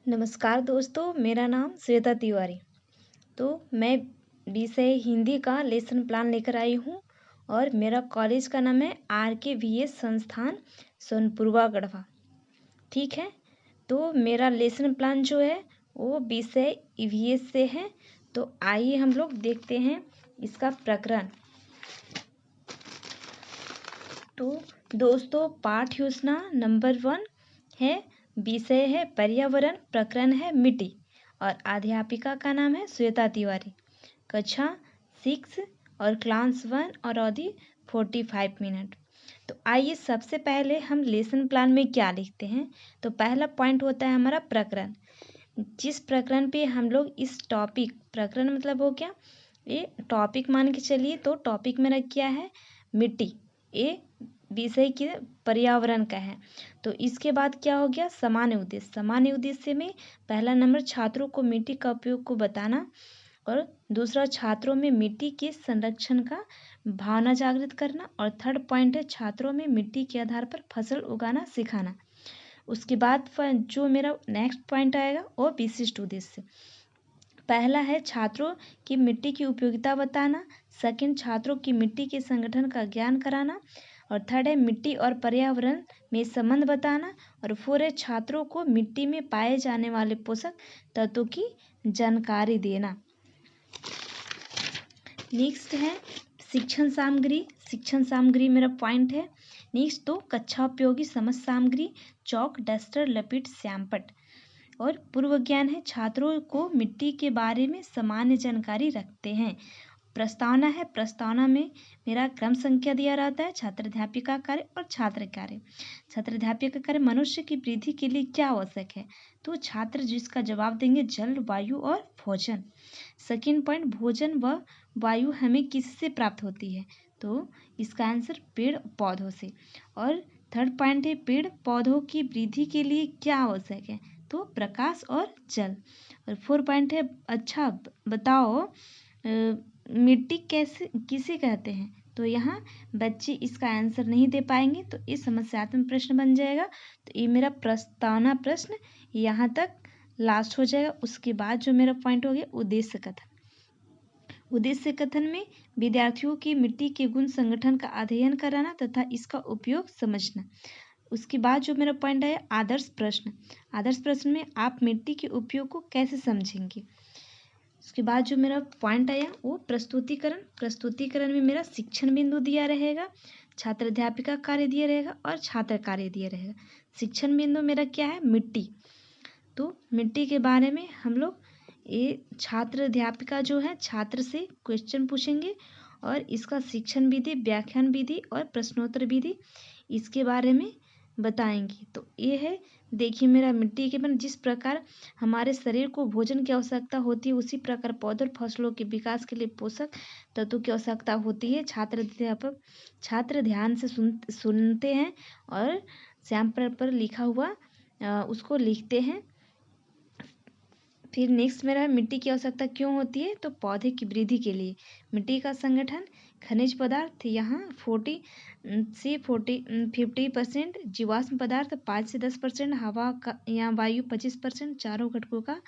नमस्कार दोस्तों, मेरा नाम श्वेता तिवारी। तो मैं विषय हिंदी का लेसन प्लान लेकर आई हूँ और मेरा कॉलेज का नाम है RKVS संस्थान सोनपुरवा गढ़वा। ठीक है, तो मेरा लेसन प्लान जो है वो विषय EVS से है। तो आइए हम लोग देखते हैं इसका प्रकरण। तो दोस्तों, पाठ योजना नंबर 1 है, विषय है पर्यावरण, प्रकरण है मिट्टी और अध्यापिका का नाम है श्वेता तिवारी। कक्षा 6 और क्लास 1 और अवधि 45 मिनट। तो आइए सबसे पहले हम लेसन प्लान में क्या लिखते हैं। तो पहला पॉइंट होता है हमारा प्रकरण। जिस प्रकरण पे हम लोग इस टॉपिक, प्रकरण मतलब हो गया ये टॉपिक मान के चलिए। तो टॉपिक मेरा क्या है, मिट्टी। ये विषय के पर्यावरण का है। तो इसके बाद क्या हो गया, सामान्य उद्देश्य। सामान्य उद्देश्य में पहला नंबर छात्रों को मिट्टी का उपयोग को बताना और दूसरा छात्रों में मिट्टी के संरक्षण का भावना जागृत करना और थर्ड पॉइंट है छात्रों में मिट्टी के आधार पर फसल उगाना सिखाना। उसके बाद जो मेरा नेक्स्ट पॉइंट आएगा वो विशिष्ट उद्देश्य। पहला है छात्रों की मिट्टी की उपयोगिता बताना, सेकंड छात्रों की मिट्टी के संगठन का ज्ञान कराना और थर्ड है मिट्टी और पर्यावरण में संबंध बताना और फोर है छात्रों को मिट्टी में पाए जाने वाले पोषक तत्वों की जानकारी देना। नेक्स्ट है शिक्षण सामग्री। शिक्षण सामग्री मेरा पॉइंट है नेक्स्ट। तो कक्षा उपयोगी समझ सामग्री चौक, डस्टर, लपीट, श्यामपट्ट और पूर्व ज्ञान है छात्रों को मिट्टी के बारे में सामान्य जानकारी रखते हैं। प्रस्तावना है, प्रस्तावना में मेरा क्रम संख्या दिया रहता है, छात्र अध्यापिका कार्य और छात्र कार्य। छात्र अध्यापिका कार्य मनुष्य की वृद्धि के लिए क्या आवश्यक है। तो छात्र जिसका जवाब देंगे जल, वायु और भोजन। सेकेंड पॉइंट, भोजन व वायु हमें किससे प्राप्त होती है। तो इसका आंसर पेड़ पौधों से। और थर्ड पॉइंट है पेड़ पौधों की वृद्धि के लिए क्या आवश्यक है। तो प्रकाश और जल। और फोर पॉइंट है अच्छा बताओ मिट्टी कैसे किसे कहते हैं। तो यहाँ बच्चे इसका आंसर नहीं दे पाएंगे तो इस समस्यात्मक प्रश्न बन जाएगा। तो ये मेरा प्रस्तावना प्रश्न यहाँ तक लास्ट हो जाएगा। उसके बाद जो मेरा पॉइंट हो गया उद्देश्य कथन। उद्देश्य कथन में विद्यार्थियों की मिट्टी के गुण संगठन का अध्ययन कराना तथा इसका उपयोग समझना। उसके बाद जो मेरा पॉइंट है आदर्श प्रश्न। आदर्श प्रश्न में आप मिट्टी के उपयोग को कैसे समझेंगे। उसके बाद जो मेरा पॉइंट आया वो प्रस्तुतिकरण। प्रस्तुतिकरण में मेरा शिक्षण बिंदु दिया रहेगा, छात्र अध्यापिका कार्य दिया रहेगा और छात्र कार्य दिया रहेगा। शिक्षण बिंदु मेरा क्या है, मिट्टी। तो मिट्टी के बारे में हम लोग ये छात्र अध्यापिका जो है छात्र से क्वेश्चन पूछेंगे और इसका शिक्षण विधि, व्याख्यान विधि और प्रश्नोत्तर विधि इसके बारे में बताएंगी। तो ये है देखिए मेरा मिट्टी के बन जिस प्रकार हमारे शरीर को भोजन की आवश्यकता होती है उसी प्रकार पौधों और फसलों के विकास के लिए पोषक तत्वों की आवश्यकता होती है। छात्र ध्यान से सुनते हैं और श्याम पर लिखा हुआ उसको लिखते हैं। फिर नेक्स्ट मेरा मिट्टी की आवश्यकता क्यों होती है। तो पौधे की वृद्धि के लिए। मिट्टी का संगठन, खनिज पदार्थ यहाँ 40 से 50%, जीवाश्म पदार्थ 5 से 10%, हवा का या वायु 25%, चारों घटकों का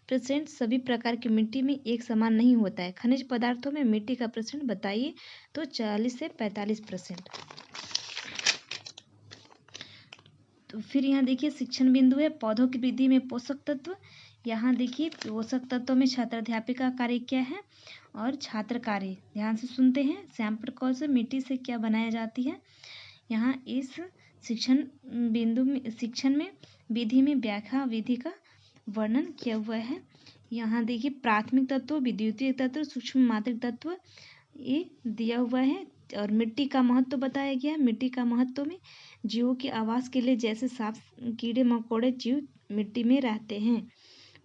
% सभी प्रकार की मिट्टी में एक समान नहीं होता है। खनिज पदार्थों में मिट्टी का % बताइए। तो 40 से 45%। तो फिर यहाँ देखिए शिक्षण बिंदु है पौधों की वृद्धि में पोषक तत्व। यहाँ देखिए पोषक तत्वों में छात्र अध्यापिका कार्य क्या है और छात्र कार्य ध्यान से सुनते हैं। सैंपल कौन से मिट्टी से क्या बनाया जाती है। यहाँ इस शिक्षण बिंदु में शिक्षण में विधि में व्याख्या विधि का वर्णन किया हुआ है। यहाँ देखिए प्राथमिक तत्व, विद्युतीय तत्व, सूक्ष्म मात्रिक तत्व ये दिया हुआ है और मिट्टी का महत्व बताया गया है। मिट्टी का महत्व में जीवों के आवास के लिए जैसे सांप, कीड़े मकोड़े जीव मिट्टी में रहते हैं।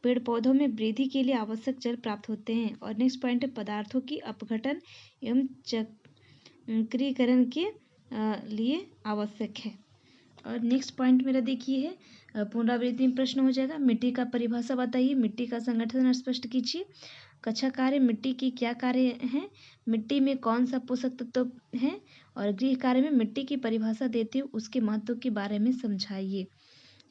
पेड़ पौधों में वृद्धि के लिए आवश्यक जल प्राप्त होते हैं। और नेक्स्ट पॉइंट है पदार्थों की अपघटन एवं चक्रीकरण के लिए आवश्यक है। और नेक्स्ट पॉइंट मेरा देखिए है पुनरावृत्ति में प्रश्न हो जाएगा। मिट्टी का परिभाषा बताइए, मिट्टी का संगठन स्पष्ट कीजिए। कक्षा कार्य मिट्टी के क्या कार्य हैं, मिट्टी में कौन सा पोषक तत्व है और गृह कार्य में मिट्टी की परिभाषा देते हुए उसके महत्व के बारे में समझाइए।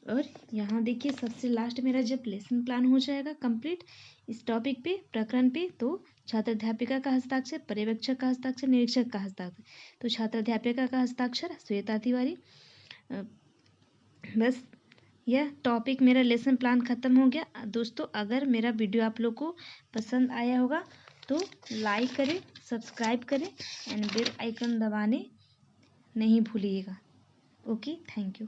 और यहाँ देखिए सबसे लास्ट मेरा जब लेसन प्लान हो जाएगा कंप्लीट इस टॉपिक पे प्रकरण पे, तो छात्र अध्यापिका का हस्ताक्षर, पर्यवेक्षक का हस्ताक्षर, निरीक्षक का हस्ताक्षर। तो छात्र अध्यापिका का हस्ताक्षर श्वेता तिवारी। बस यह टॉपिक मेरा लेसन प्लान ख़त्म हो गया। दोस्तों अगर मेरा वीडियो आप लोग को पसंद आया होगा तो लाइक करें, सब्सक्राइब करें एंड बेल आइकन दबाने नहीं भूलिएगा। Okay, thank you.